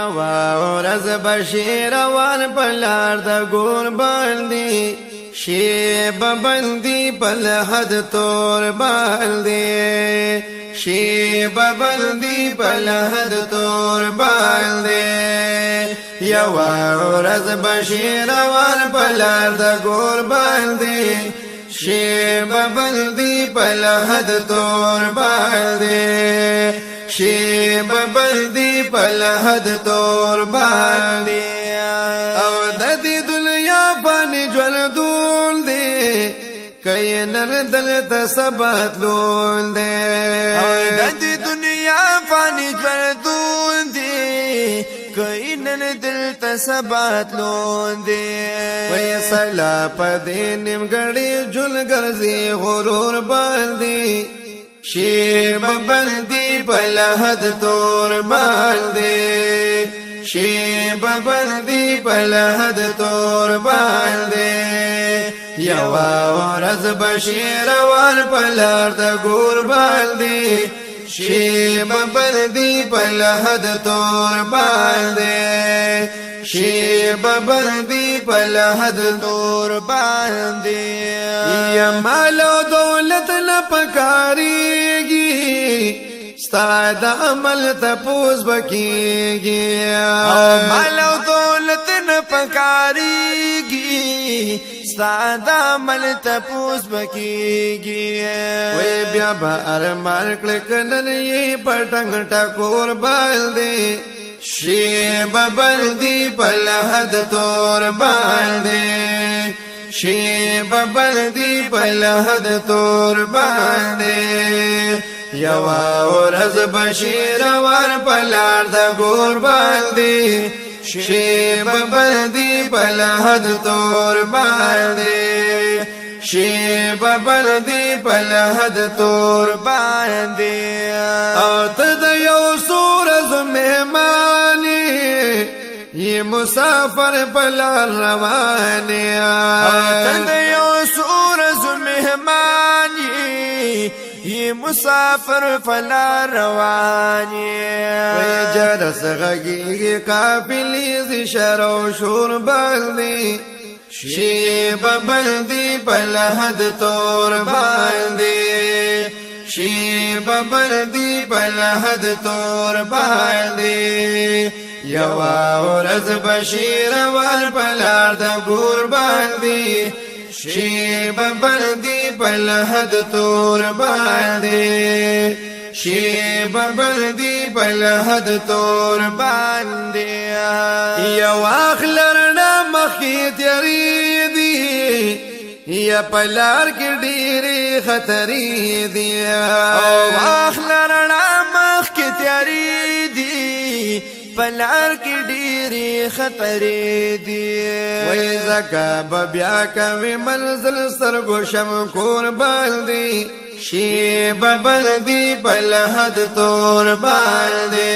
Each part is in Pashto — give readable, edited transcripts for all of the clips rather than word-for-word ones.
یوا ورځ بشیر روان پلار د ګور باندې شیب بندی پل حد تور باندې شیب بندی پل حد تور باندې یوا ورځ بشیر روان پلار د ګور باندې شیب بندی پل حد تور باندې شیب بندی پل حد تور باندې او د دې دنیا باندې ژوندون دي کینن دلته سبات لون دي او د دې دنیا باندې ژوندون دي کینن دلته سبات لون دي وې سلا پدې نیمګړی جل ګرځي غرور باندې شیب بندی پل حد تور باندې شیب بندی پل حد تور باندې یوا ورځ بشیر روان پلار د ګور باندې شیب بندی پل حد تور باندې شیب بندی پل حد تور باندې یا مال او دولت نه پکاريږي ستا د عمل تپوس بکیږي مال او دولت نه پکاريږي ستا د عمل تپوس بکیږي وې بیا به ارمان کړ کنن یې پټنګ ټکور باندې شیب بندی پل حد تور باندې شیب بندی پل حد تور باندې یوا ورځ بشیر ور پلار د ګور باندې شیب بندی پل حد تور باندې شیب بندی پل حد تور باندې او ته د یو سورز مهمانی یہ مسافر پلار روانی ته د یو سورز مهمانی یہ مسافر فلا روانی وی جرس غگی قافلی زی شرو شور باندی شیب بندی پل حد تور باندی شیب بندی پل حد تور باندی یوا ورځ بشیر ور پلار د ګور باندې شیب بندی پل حد تور باندې شیب بندی پل حد تور باندې یو اخلرنا مخې تیری دی یا پلار کې ډېرې خطرې دي او اخلرنا مخې تیری دی پلار کې ډېرې خطرې دي وې زکه بیا کوي منزل سترګو شم کور باندې شیب بندی پل حد تور باندې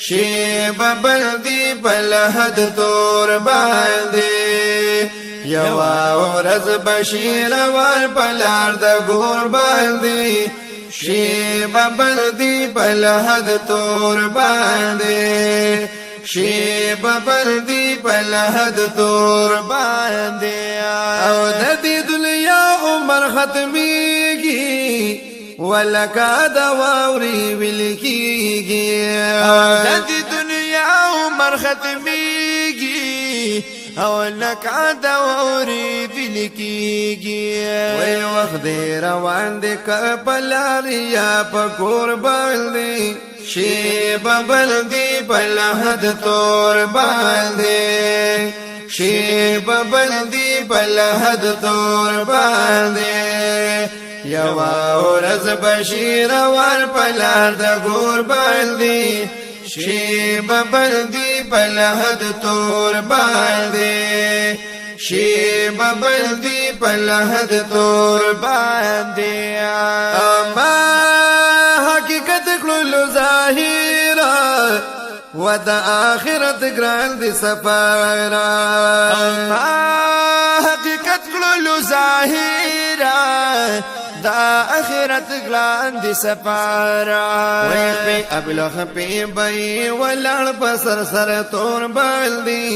شیب بندی پل حد تور باندې یوا ورځ بشیر ور پلار د ګور باندې شیب بندی پل حد تور باندې شیب بندی پل حد تور باندې او د دې دنیا عمر ختميږي ولکا د واوري ولیکيږي او د دې دنیا عمر ختميږي او لکا د واوري ولیکيږي وې وخت روان دي کپلاریا پکور باندې شیب بندی پل حد تور باندې شیب بندی پل حد تور باندې یوا ورځ بشیر ور پلار د ګور باندې شیب بندی پل حد تور باندې شیب بندی پل حد تور باندې اما حقیقت کلو ظاهرا و د آخرت ګران دي سفارا حقیقت کلو ظاهرا د دا اخرت ګلان دي سفارا وای په ابلغ په بای ولړ په سر سر تور بالدي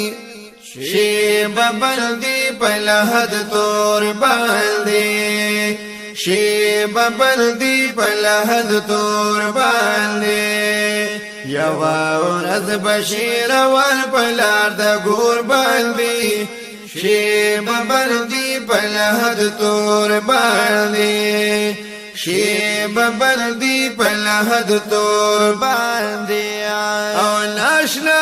شی ببلدی پلحد تور بالدی شی ببلدی پلحد تور بالدی یوا ورځ بشیر ور پلار د ګور بالدی شی ببلدی پلحد تور بالدی شی ببلدی پلحد تور بالدی او ناشنا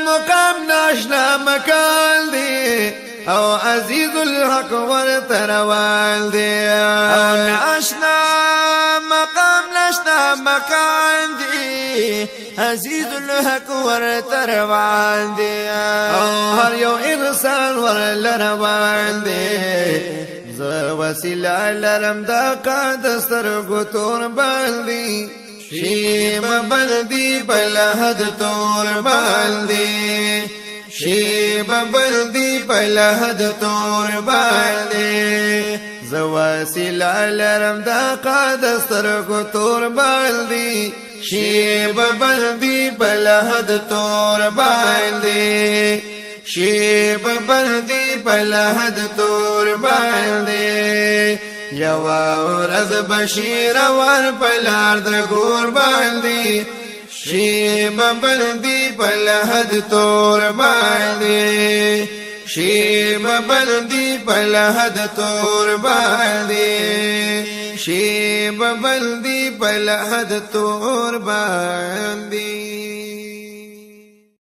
مقام ناشنا مکان دی او عزیز الحق ورتروال دی او ناشنا مقام ناشنا مکان دی عزیز الحق ورتروال دی او هر یو انسان ورلروال دی زه وسیله لرم دا قادستر ګتور باندې شی ببلدی پلحد تور بالدی شی ببلدی پلحد تور بالدی زواسیلا لرم دا قادستر تور بالدی شی ببلدی پلحد تور بالدی شی ببلدی پلحد تور بالدی یوا ورځ بشیر ور پلار د ګور باندې شی ببلدی پلحد تور باندې شی ببلدی پلحد تور باندې شی ببلدی پلحد تور باندې